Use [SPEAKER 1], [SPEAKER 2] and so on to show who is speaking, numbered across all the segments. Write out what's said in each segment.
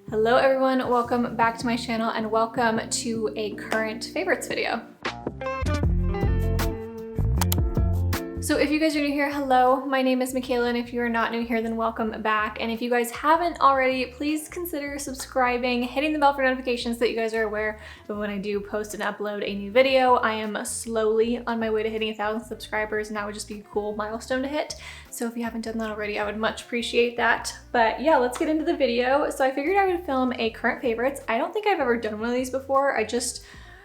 [SPEAKER 1] Hello everyone, welcome back to my channel and welcome to a current favorites video. So if you guys are new here, hello, my name is Michaela, and if you are not new here, then welcome back. And if you guys haven't already, please consider subscribing, hitting the bell for notifications so that you guys are aware of when I do post and upload a new video. I am slowly on my way to hitting 1,000 subscribers, and that would just be a cool milestone to hit. So if you haven't done that already, I would much appreciate that. But yeah, let's get into the video. So I figured I would film a current favorites. I don't think I've ever done one of these before.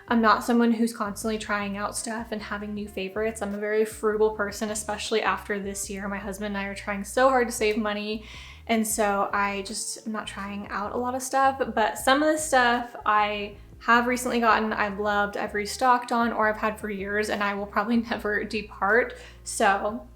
[SPEAKER 1] I'm not someone who's constantly trying out stuff and having new favorites. I'm a very frugal person, especially after this year. My husband and I are trying so hard to save money. And so I'm not trying out a lot of stuff, but some of the stuff I have recently gotten, I've loved, I've restocked on, or I've had for years, and I will probably never depart. So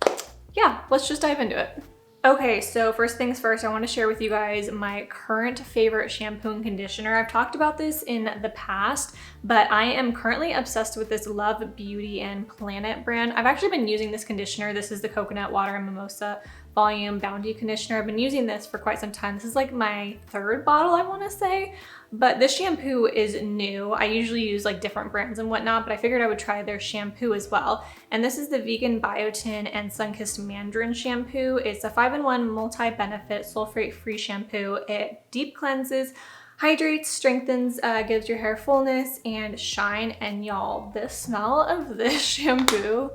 [SPEAKER 1] yeah, let's just dive into it. Okay, so first things first, I want to share with you guys my current favorite shampoo and conditioner. I've talked about this in the past, but I am currently obsessed with this Love Beauty and Planet brand. I've actually been using this conditioner. This is the Coconut Water and Mimosa Volume Bounty Conditioner. I've been using this for quite some time. This is like my third bottle, I want to say, but this shampoo is new. I usually use like different brands and whatnot, but I figured I would try their shampoo as well. And this is the vegan Biotin and Sunkist Mandarin shampoo. It's a 5-in-1 multi-benefit sulfate-free shampoo. It deep cleanses, hydrates, strengthens, gives your hair fullness and shine. And y'all, the smell of this shampoo,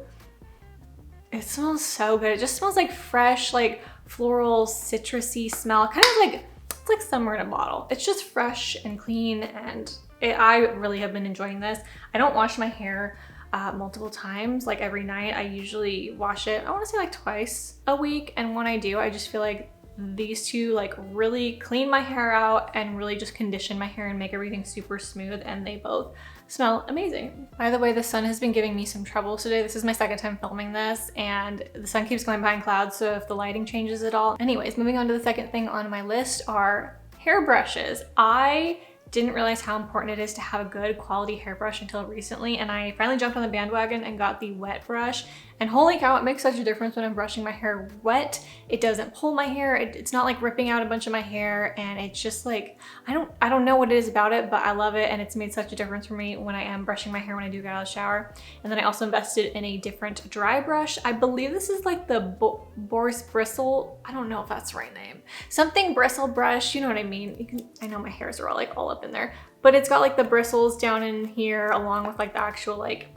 [SPEAKER 1] it smells so good. It just smells like fresh, like floral, citrusy smell, kind of like, it's like summer in a bottle. It's just fresh and clean, and I really have been enjoying this. I don't wash my hair multiple times, like every night. I usually wash it, I want to say like twice a week, and when I do, I just feel like these two like really clean my hair out and really just condition my hair and make everything super smooth, and they both smell amazing. By the way, the sun has been giving me some trouble today. This is my second time filming this, and the sun keeps going behind clouds, so if the lighting changes at all. Anyways, moving on to the second thing on my list are hairbrushes. I didn't realize how important it is to have a good quality hairbrush until recently, and I finally jumped on the bandwagon and got the wet brush, and holy cow, it makes such a difference when I'm brushing my hair wet. It doesn't pull my hair, it's not like ripping out a bunch of my hair, and it's just like, I don't know what it is about it, but I love it, and it's made such a difference for me when I am brushing my hair when I do get out of the shower. And then I also invested in a different dry brush. I believe this is like the Boris Bristle, I don't know if that's the right name. Something bristle brush, you know what I mean? I know my hairs are all up in there, but it's got like the bristles down in here along with like the actual like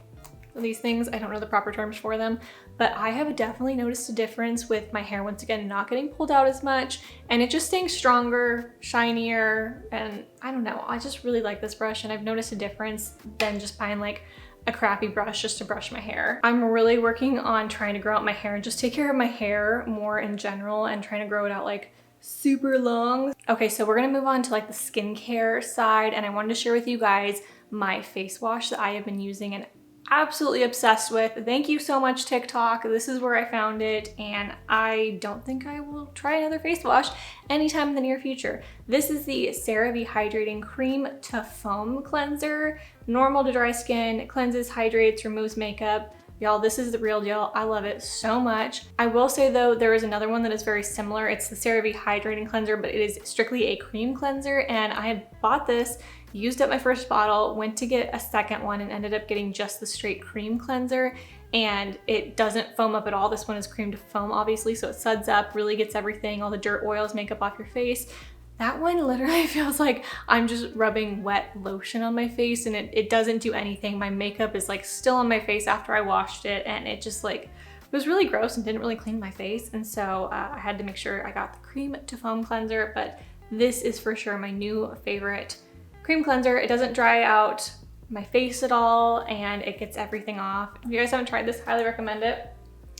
[SPEAKER 1] these things. I don't know the proper terms for them, but I have definitely noticed a difference with my hair, once again, not getting pulled out as much and it just staying stronger, shinier, and I don't know, I just really like this brush, and I've noticed a difference than just buying like a crappy brush just to brush my hair. I'm really working on trying to grow out my hair and just take care of my hair more in general, and trying to grow it out like super long. Okay, so we're gonna move on to like the skincare side, and I wanted to share with you guys my face wash that I have been using and absolutely obsessed with. Thank you so much, TikTok. This is where I found it, and I don't think I will try another face wash anytime in the near future. This is the Cerave Hydrating Cream to Foam Cleanser. Normal to dry skin, cleanses, hydrates, removes makeup. Y'all, this is the real deal. I love it so much. I will say though, there is another one that is very similar. It's the CeraVe Hydrating Cleanser, but it is strictly a cream cleanser, and I had bought this, used up my first bottle, went to get a second one, and ended up getting just the straight cream cleanser, and it doesn't foam up at all. This one is cream to foam, obviously, so it suds up, really gets everything, all the dirt, oils, makeup off your face. That one literally feels like I'm just rubbing wet lotion on my face, and it doesn't do anything. My makeup is like still on my face after I washed it, and it just like, it was really gross and didn't really clean my face. And so I had to make sure I got the cream to foam cleanser, but this is for sure my new favorite cream cleanser. It doesn't dry out my face at all, and it gets everything off. If you guys haven't tried this, highly recommend it.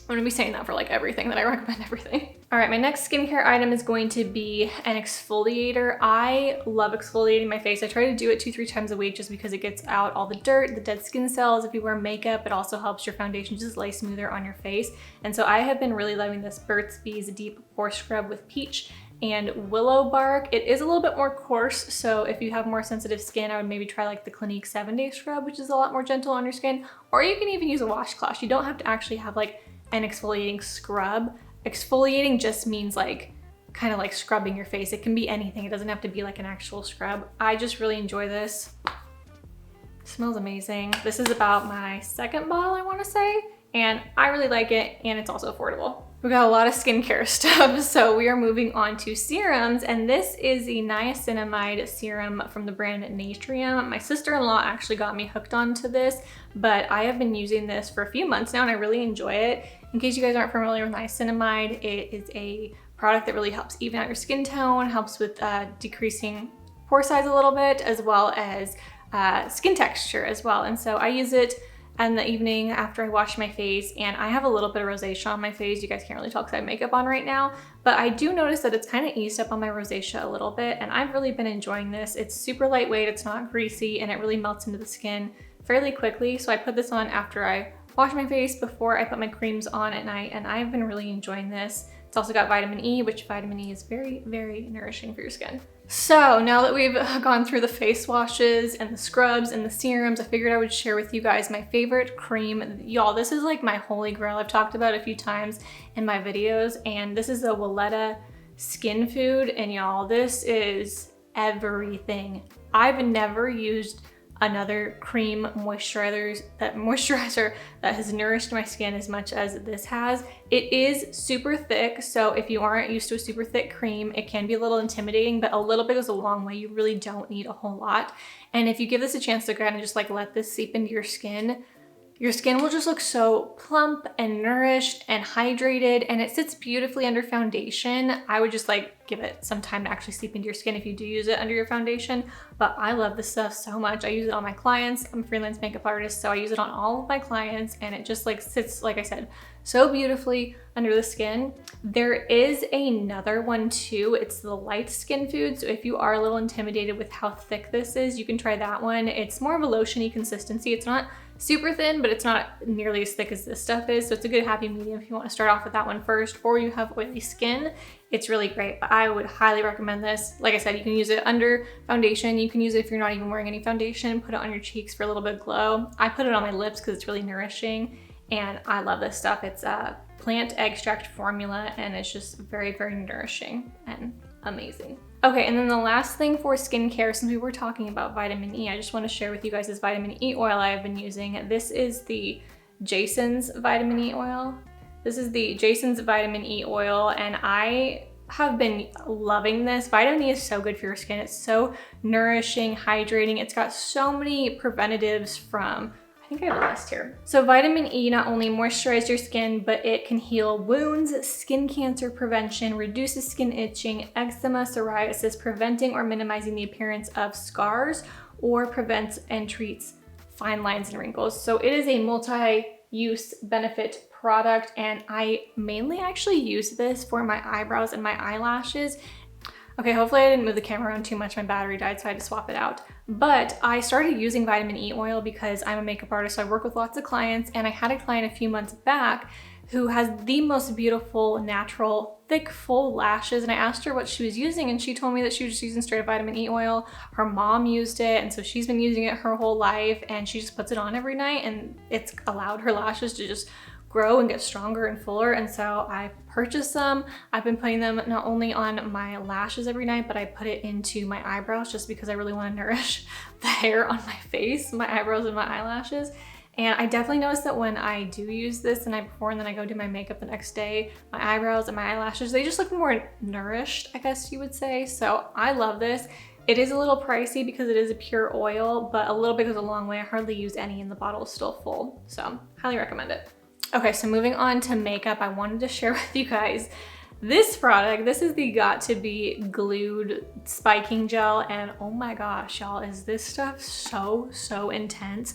[SPEAKER 1] I'm gonna be saying that for like everything, that I recommend everything. All right, my next skincare item is going to be an exfoliator. I love exfoliating my face. I try to do it 2-3 times a week just because it gets out all the dirt, the dead skin cells. If you wear makeup, it also helps your foundation just lay smoother on your face. And so I have been really loving this Burt's Bees Deep Pore Scrub with peach and willow bark. It is a little bit more coarse, so if you have more sensitive skin, I would maybe try like the Clinique 7-Day Scrub, which is a lot more gentle on your skin, or you can even use a washcloth. You don't have to actually have like an exfoliating scrub. Exfoliating just means like kind of like scrubbing your face. It can be anything. It doesn't have to be like an actual scrub. I just really enjoy this. It smells amazing. This is about my second bottle, I want to say, and I really like it, and it's also affordable. We got a lot of skincare stuff, so we are moving on to serums, and this is the niacinamide serum from the brand Natrium. My sister-in-law actually got me hooked onto this, but I have been using this for a few months now and I really enjoy it. In case you guys aren't familiar with niacinamide, it is a product that really helps even out your skin tone, helps with decreasing pore size a little bit, as well as skin texture as well. And so I use it in the evening after I wash my face, and I have a little bit of rosacea on my face. You guys can't really tell because I have makeup on right now, but I do notice that it's kind of eased up on my rosacea a little bit, and I've really been enjoying this. It's super lightweight, it's not greasy, and it really melts into the skin fairly quickly. So I put this on after I wash my face, before I put my creams on at night, and I've been really enjoying this. It's also got vitamin E, which vitamin E is very, very nourishing for your skin. So now that we've gone through the face washes and the scrubs and the serums, I figured I would share with you guys my favorite cream. Y'all, this is like my holy grail. I've talked about it a few times in my videos, and this is the WELEDA Skin Food, and y'all, this is everything. I've never used another cream moisturizer that has nourished my skin as much as this has. It is super thick, so if you aren't used to a super thick cream, it can be a little intimidating, but a little bit goes a long way. You really don't need a whole lot. And if you give this a chance to kind of just like let this seep into your skin will just look so plump and nourished and hydrated, and it sits beautifully under foundation. I would just like give it some time to actually seep into your skin if you do use it under your foundation, but I love this stuff so much. I use it on my clients. I'm a freelance makeup artist, so I use it on all of my clients, and it just like sits, like I said, so beautifully under the skin. There is another one too. It's the Light Skin Food. So if you are a little intimidated with how thick this is, you can try that one. It's more of a lotiony consistency. It's not super thin, but it's not nearly as thick as this stuff is. So it's a good happy medium if you want to start off with that one first, or you have oily skin. It's really great, but I would highly recommend this. Like I said, you can use it under foundation. You can use it if you're not even wearing any foundation, put it on your cheeks for a little bit of glow. I put it on my lips because it's really nourishing, and I love this stuff. It's a plant extract formula, and it's just very, very nourishing and amazing. Okay, and then the last thing for skincare, since we were talking about vitamin E, I just want to share with you guys this vitamin E oil I have been using. This is the Jason's vitamin E oil. This is the Jason's vitamin E oil, and I have been loving this. Vitamin E is so good for your skin. It's so nourishing, hydrating. It's got so many preventatives from, I think I have a list here. So vitamin E not only moisturizes your skin, but it can heal wounds, skin cancer prevention, reduces skin itching, eczema, psoriasis, preventing or minimizing the appearance of scars, or prevents and treats fine lines and wrinkles. So it is a multi-use benefit product, and I mainly actually use this for my eyebrows and my eyelashes. Okay, hopefully I didn't move the camera around too much. My battery died, so I had to swap it out. But I started using vitamin E oil because I'm a makeup artist, so I work with lots of clients, and I had a client a few months back who has the most beautiful, natural, thick, full lashes, and I asked her what she was using, and she told me that she was just using straight vitamin E oil. Her mom used it, and so she's been using it her whole life, and she just puts it on every night, and it's allowed her lashes to just grow and get stronger and fuller. And so I purchased some. I've been putting them not only on my lashes every night, but I put it into my eyebrows just because I really want to nourish the hair on my face, my eyebrows and my eyelashes. And I definitely noticed that when I do use this the night before and then I go do my makeup the next day, my eyebrows and my eyelashes, they just look more nourished, I guess you would say. So I love this. It is a little pricey because it is a pure oil, but a little bit goes a long way. I hardly use any and the bottle is still full. So highly recommend it. Okay, so moving on to makeup, I wanted to share with you guys this product. This is the Got To Be Glued Spiking Gel, and oh my gosh, y'all, is this stuff so intense.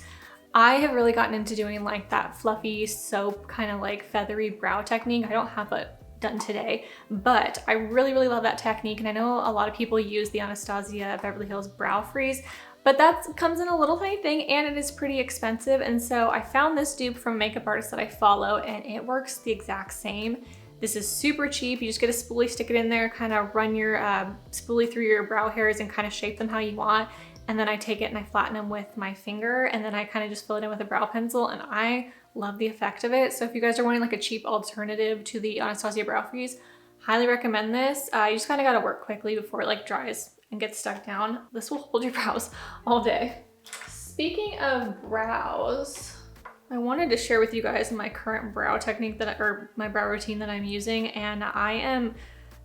[SPEAKER 1] I have really gotten into doing like that fluffy soap kind of like feathery brow technique. I don't have it done today, but I really love that technique, and I know a lot of people use the Anastasia Beverly Hills Brow Freeze, but that comes in a little tiny thing and it is pretty expensive. And so I found this dupe from a makeup artist that I follow, and it works the exact same. This is super cheap. You just get a spoolie, stick it in there, kind of run your spoolie through your brow hairs and kind of shape them how you want. And then I take it and I flatten them with my finger, and then I kind of just fill it in with a brow pencil, and I love the effect of it. So if you guys are wanting like a cheap alternative to the Anastasia Brow Freeze, Highly recommend this. You just kind of got to work quickly before it like dries and gets stuck down. This will hold your brows all day. Speaking of brows, I wanted to share with you guys my current brow technique or my brow routine that I'm using, and I am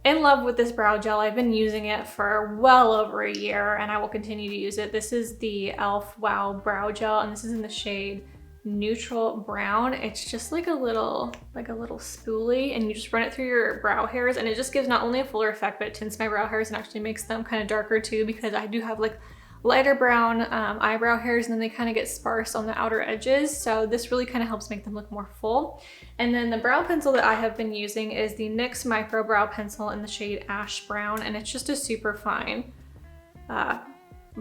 [SPEAKER 1] in love with this brow gel. I've been using it for well over a year and I will continue to use it. This is the e.l.f. Wow Brow Gel, and this is in the shade Neutral Brown. It's just like a little spoolie, and you just run it through your brow hairs, and it just gives not only a fuller effect, but it tints my brow hairs and actually makes them kind of darker too, because I do have like lighter brown eyebrow hairs, and then they kind of get sparse on the outer edges. So this really kind of helps make them look more full. And then the brow pencil that I have been using is the NYX Micro Brow Pencil in the shade Ash Brown, and it's just a super fine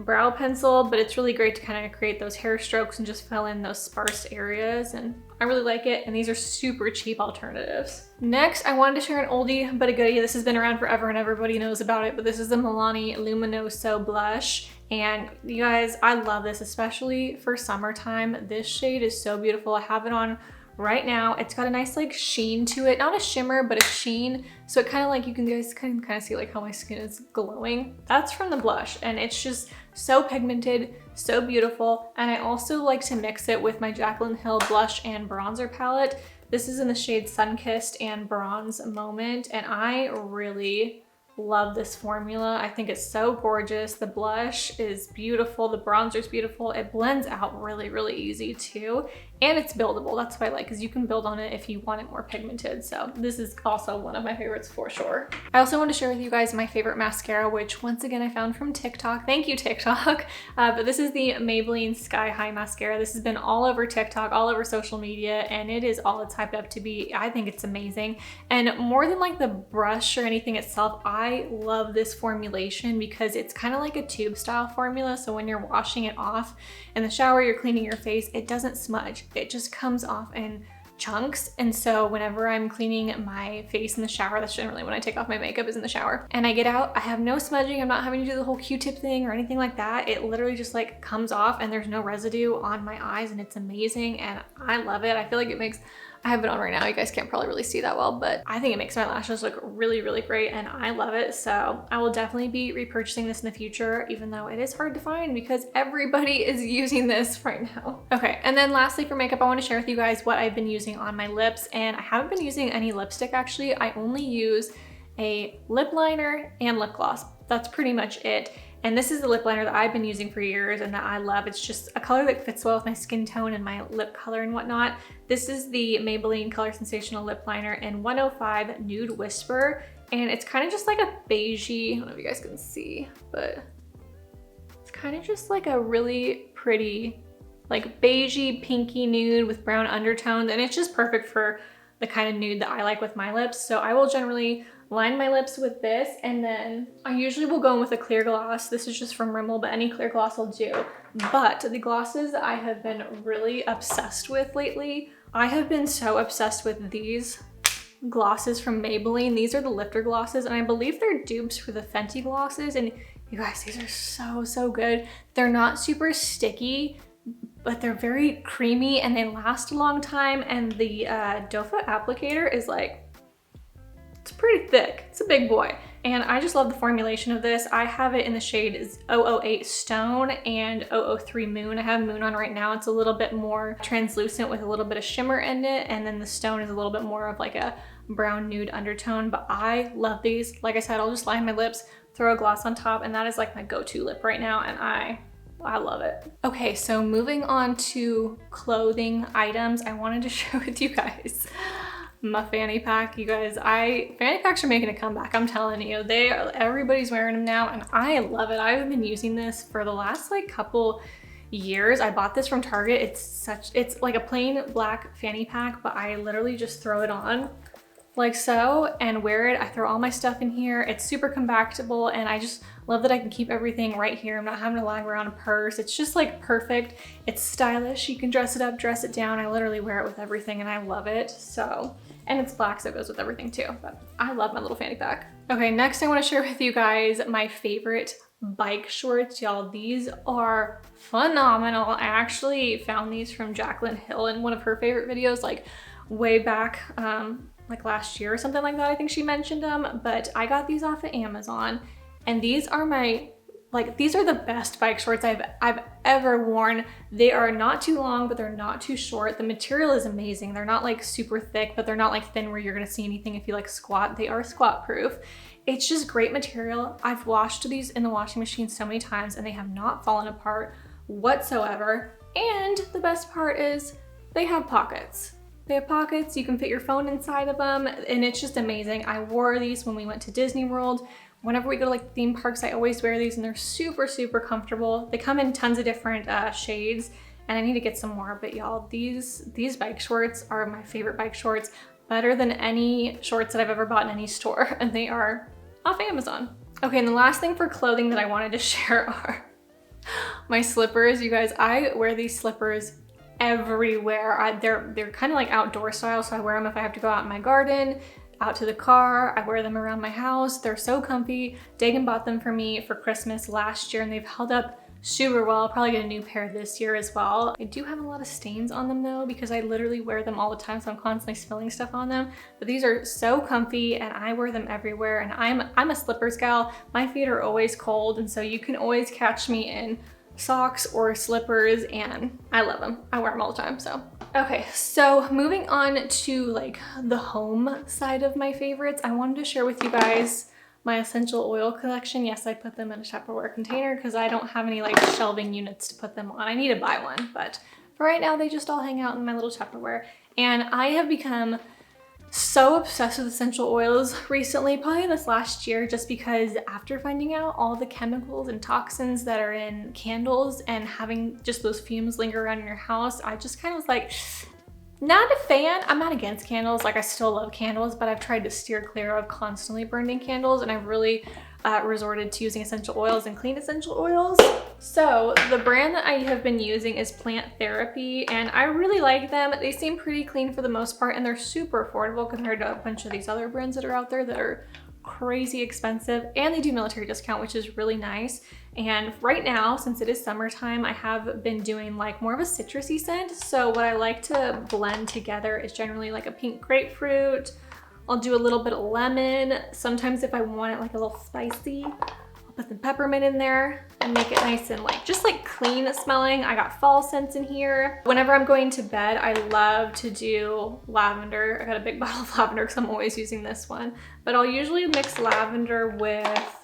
[SPEAKER 1] brow pencil, but it's really great to kind of create those hair strokes and just fill in those sparse areas, and I really like it, and these are super cheap alternatives. Next, I wanted to share an oldie but a goodie. This has been around forever and everybody knows about it, but this is the MILANI Luminoso Blush, and you guys, I love this, especially for summertime. This shade is so beautiful. I have it on right now. It's got a nice like sheen to it, not a shimmer, but a sheen. So it kind of like, you guys can kind of see like how my skin is glowing. That's from the blush, and it's just so pigmented, so beautiful. And I also like to mix it with my JACLYN Hill blush and bronzer palette. This is in the shade Sunkist and Bronze Moment, and I really love this formula. I think it's so gorgeous. The blush is beautiful. The bronzer is beautiful. It blends out really, really easy too. And it's buildable. That's what I like, because you can build on it if you want it more pigmented. So this is also one of my favorites for sure. I also want to share with you guys my favorite mascara, which once again I found from TikTok. Thank you, TikTok. But this is the Maybelline Sky High Mascara. This has been all over TikTok, all over social media, and it is all it's hyped up to be. I think it's amazing. And more than like the brush or anything itself, I love this formulation because it's kind of like a tube style formula. So when you're washing it off in the shower, you're cleaning your face, it doesn't smudge. It just comes off in chunks. And so whenever I'm cleaning my face in the shower, that's generally when I take off my makeup, is in the shower, and I get out, I have no smudging. I'm not having to do the whole Q-tip thing or anything like that. It literally just like comes off, and there's no residue on my eyes, and it's amazing, and I love it. I feel like it makes, I have it on right now. You guys can't probably really see that well, but I think it makes my lashes look really, really great, and I love it. So I will definitely be repurchasing this in the future, even though it is hard to find because everybody is using this right now. Okay, and then lastly for makeup, I want to share with you guys what I've been using on my lips, and I haven't been using any lipstick actually. I only use a lip liner and lip gloss. That's pretty much it. And this is the lip liner that I've been using for years and that I love. It's just a color that fits well with my skin tone and my lip color and whatnot. This is the Maybelline Color Sensational Lip Liner in 105 Nude Whisper. And it's kind of just like a beigey, I don't know if you guys can see, but it's kind of just like a really pretty, like beigey, pinky nude with brown undertones. And it's just perfect for the kind of nude that I like with my lips. So I will generally line my lips with this, and then I usually will go in with a clear gloss. This is just from Rimmel, but any clear gloss will do. But the glosses I have been really obsessed with lately, I have been so obsessed with these glosses from Maybelline. These are the lifter glosses, and I believe they're dupes for the Fenty glosses. And you guys, these are so, so good. They're not super sticky, but they're very creamy and they last a long time. And the doe foot applicator is like, it's pretty thick. It's a big boy. And I just love the formulation of this. I have it in the shade 008 Stone and 003 Moon. I have Moon on right now. It's a little bit more translucent with a little bit of shimmer in it. And then the Stone is a little bit more of like a brown nude undertone. But I love these. Like I said, I'll just line my lips, throw a gloss on top, and that is like my go-to lip right now. And I love it. Okay, so moving on to clothing items, I wanted to share with you guys my Fanny Pack. You guys, Fanny Packs are making a comeback. I'm telling you, everybody's wearing them now, and I love it. I've been using this for the last like couple years. I bought this from Target. It's like a plain black fanny pack, but I literally just throw it on like so and wear it. I throw all my stuff in here. It's super compactable, and I just love that I can keep everything right here. I'm not having to lug around a purse. It's just like perfect. It's stylish. You can dress it up, dress it down. I literally wear it with everything, and I love it. So, and it's black, so it goes with everything too. But I love my little fanny pack. Okay, next I want to share with you guys my favorite bike shorts. Y'all, these are phenomenal. I actually found these from JACLYN Hill in one of her favorite videos, like way back like last year or something like that. I think she mentioned them, but I got these off of Amazon, and these are my, like, these are the best bike shorts I've ever worn. They are not too long, but they're not too short. The material is amazing. They're not like super thick, but they're not like thin where you're gonna see anything if you like squat. They are squat proof. It's just great material. I've washed these in the washing machine so many times and they have not fallen apart whatsoever. And the best part is they have pockets. They have pockets, you can fit your phone inside of them, and it's just amazing. I wore these when we went to Disney World. Whenever we go to like theme parks, I always wear these and they're super, super comfortable. They come in tons of different shades, and I need to get some more, but y'all, these bike shorts are my favorite bike shorts, better than any shorts that I've ever bought in any store, and they are off Amazon. Okay, and the last thing for clothing that I wanted to share are my slippers. You guys, I wear these slippers everywhere. They're kind of like outdoor style, so I wear them if I have to go out in my garden, out to the car. I wear them around my house. They're so comfy. Dagan bought them for me for Christmas last year and they've held up super well. I'll probably get a new pair this year as well. I do have a lot of stains on them though, because I literally wear them all the time, so I'm constantly spilling stuff on them. But these are so comfy and I wear them everywhere, and I'm a slippers gal. My feet are always cold, and so you can always catch me in socks or slippers, and I love them. I wear them all the time, so. Okay, so moving on to like the home side of my favorites, I wanted to share with you guys my essential oil collection. Yes, I put them in a Tupperware container because I don't have any like shelving units to put them on. I need to buy one, but for right now, they just all hang out in my little Tupperware. And I have become so obsessed with essential oils recently, probably this last year, just because after finding out all the chemicals and toxins that are in candles and having just those fumes linger around in your house, I just kind of was like, not a fan. I'm not against candles, like I still love candles, but I've tried to steer clear of constantly burning candles, and I've really resorted to using essential oils and clean essential oils. So the brand that I have been using is Plant Therapy, and I really like them. They seem pretty clean for the most part, and they're super affordable compared to a bunch of these other brands that are out there that are crazy expensive, and they do military discount, which is really nice. And right now, since it is summertime, I have been doing like more of a citrusy scent. So what I like to blend together is generally like a pink grapefruit. I'll do a little bit of lemon. Sometimes if I want it like a little spicy, I'll put some peppermint in there and make it nice and like just like clean smelling. I got fall scents in here. Whenever I'm going to bed, I love to do lavender. I got a big bottle of lavender because I'm always using this one, but I'll usually mix lavender with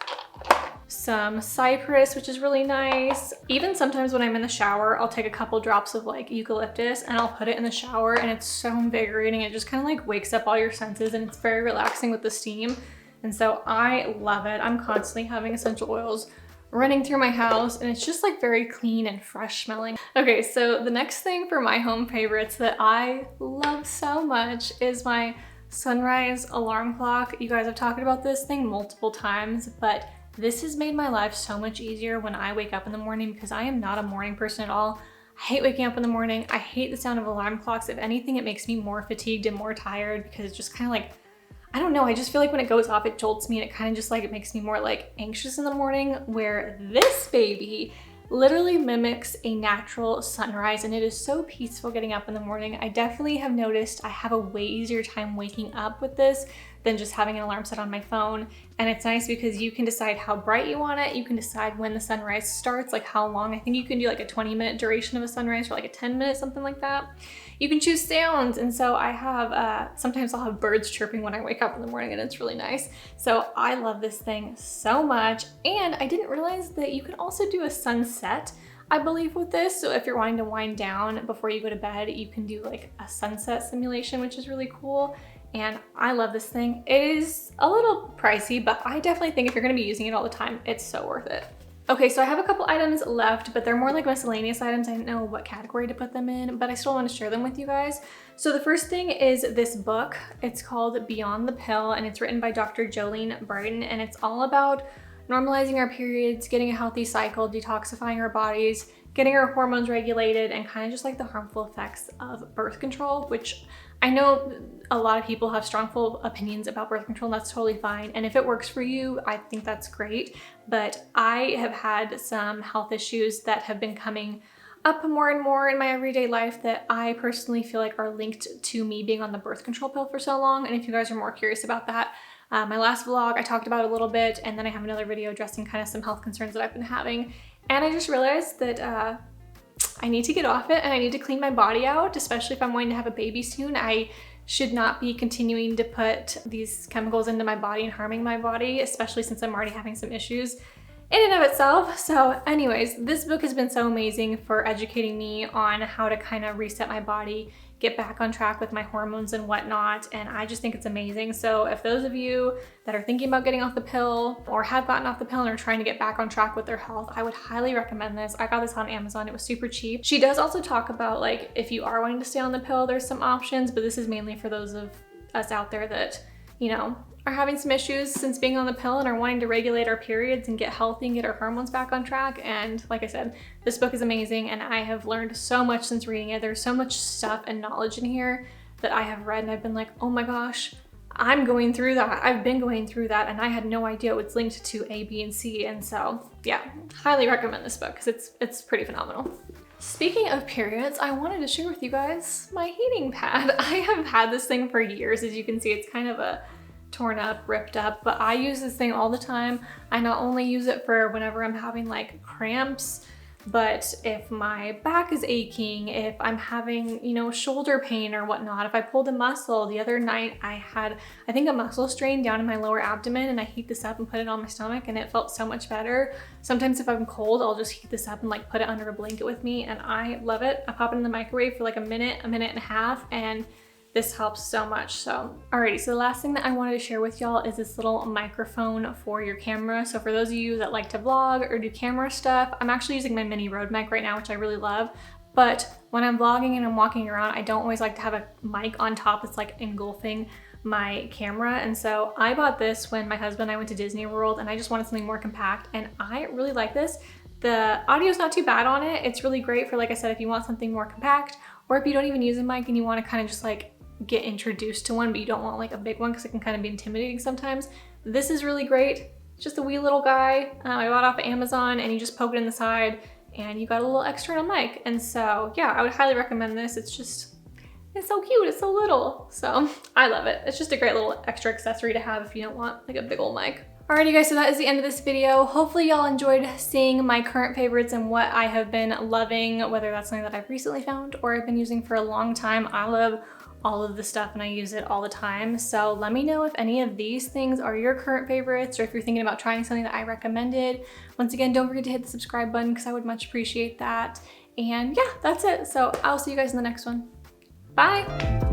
[SPEAKER 1] some cypress, which is really nice. Even sometimes when I'm in the shower, I'll take a couple drops of like eucalyptus and I'll put it in the shower, and it's so invigorating. It just kind of like wakes up all your senses, and it's very relaxing with the steam. And so I love it. I'm constantly having essential oils running through my house, and it's just like very clean and fresh smelling. Okay, so the next thing for my home favorites that I love so much is my sunrise alarm clock. You guys have talked about this thing multiple times, but this has made my life so much easier when I wake up in the morning, because I am not a morning person at all. I hate waking up in the morning. I hate the sound of alarm clocks. If anything, it makes me more fatigued and more tired, because it's just kind of like, I don't know, I just feel like when it goes off, it jolts me, and it kind of just like, it makes me more like anxious in the morning, where this baby literally mimics a natural sunrise, and it is so peaceful getting up in the morning. I definitely have noticed I have a way easier time waking up with this than just having an alarm set on my phone. And it's nice because you can decide how bright you want it. You can decide when the sunrise starts, like how long. I think you can do like a 20-minute duration of a sunrise or like a 10-minute, something like that. You can choose sounds. And so I have, sometimes I'll have birds chirping when I wake up in the morning, and it's really nice. So I love this thing so much. And I didn't realize that you can also do a sunset, I believe, with this. So if you're wanting to wind down before you go to bed, you can do like a sunset simulation, which is really cool. And I love this thing. It is a little pricey, but I definitely think if you're gonna be using it all the time, it's so worth it. Okay, so I have a couple items left, but they're more like miscellaneous items. I didn't know what category to put them in, but I still want to share them with you guys. So the first thing is this book. It's called Beyond the Pill, and it's written by Dr. JACLYN Barton, and it's all about normalizing our periods, getting a healthy cycle, detoxifying our bodies, getting our hormones regulated, and kind of just like the harmful effects of birth control, which I know a lot of people have strong opinions about birth control, and that's totally fine. And if it works for you, I think that's great. But I have had some health issues that have been coming up more and more in my everyday life that I personally feel like are linked to me being on the birth control pill for so long. And if you guys are more curious about that, my last vlog I talked about a little bit, and then I have another video addressing kind of some health concerns that I've been having. And I just realized that I need to get off it and I need to clean my body out, especially if I'm going to have a baby soon. I should not be continuing to put these chemicals into my body and harming my body, especially since I'm already having some issues in and of itself. So anyways, this book has been so amazing for educating me on how to kind of reset my body, get back on track with my hormones and whatnot, and I just think it's amazing. So if those of you that are thinking about getting off the pill or have gotten off the pill and are trying to get back on track with their health, I would highly recommend this. I got this on Amazon. It was super cheap. She does also talk about, like, if you are wanting to stay on the pill, there's some options, but this is mainly for those of us out there that, you know, are having some issues since being on the pill and are wanting to regulate our periods and get healthy and get our hormones back on track. And like I said, this book is amazing and I have learned so much since reading it. There's so much stuff and knowledge in here that I have read and I've been like, oh my gosh, I'm going through that. I've been going through that and I had no idea it's linked to A, B, and C. And so yeah, highly recommend this book because it's pretty phenomenal. Speaking of periods, I wanted to share with you guys my heating pad. I have had this thing for years. As you can see, it's kind of a torn up, ripped up, but I use this thing all the time. I not only use it for whenever I'm having like cramps, but if my back is aching, if I'm having, you know, shoulder pain or whatnot, if I pulled a muscle. The other night I had, I think, a muscle strain down in my lower abdomen, and I heat this up and put it on my stomach and it felt so much better. Sometimes if I'm cold, I'll just heat this up and like put it under a blanket with me, and I love it. I pop it in the microwave for like a minute and a half, and this helps so much. So alrighty, so the last thing that I wanted to share with y'all is this little microphone for your camera. So for those of you that like to vlog or do camera stuff, I'm actually using my mini Rode mic right now, which I really love. But when I'm vlogging and I'm walking around, I don't always like to have a mic on top that's like engulfing my camera. And so I bought this when my husband and I went to Disney World, and I just wanted something more compact, and I really like this. The audio's not too bad on it. It's really great for, like I said, if you want something more compact, or if you don't even use a mic and you want to kind of just like get introduced to one, but you don't want like a big one because it can kind of be intimidating sometimes. This is really great. It's just a wee little guy. I bought off of Amazon, and you just poke it in the side and you got a little external mic. And so yeah, I would highly recommend this. It's so cute, it's so little. So I love it. It's just a great little extra accessory to have if you don't want like a big old mic. Alrighty guys, so that is the end of this video. Hopefully y'all enjoyed seeing my current favorites and what I have been loving, whether that's something that I've recently found or I've been using for a long time. I love all of the stuff and I use it all the time. So let me know if any of these things are your current favorites, or if you're thinking about trying something that I recommended. Once again, don't forget to hit the subscribe button because I would much appreciate that. And yeah, that's it. So I'll see you guys in the next one. Bye.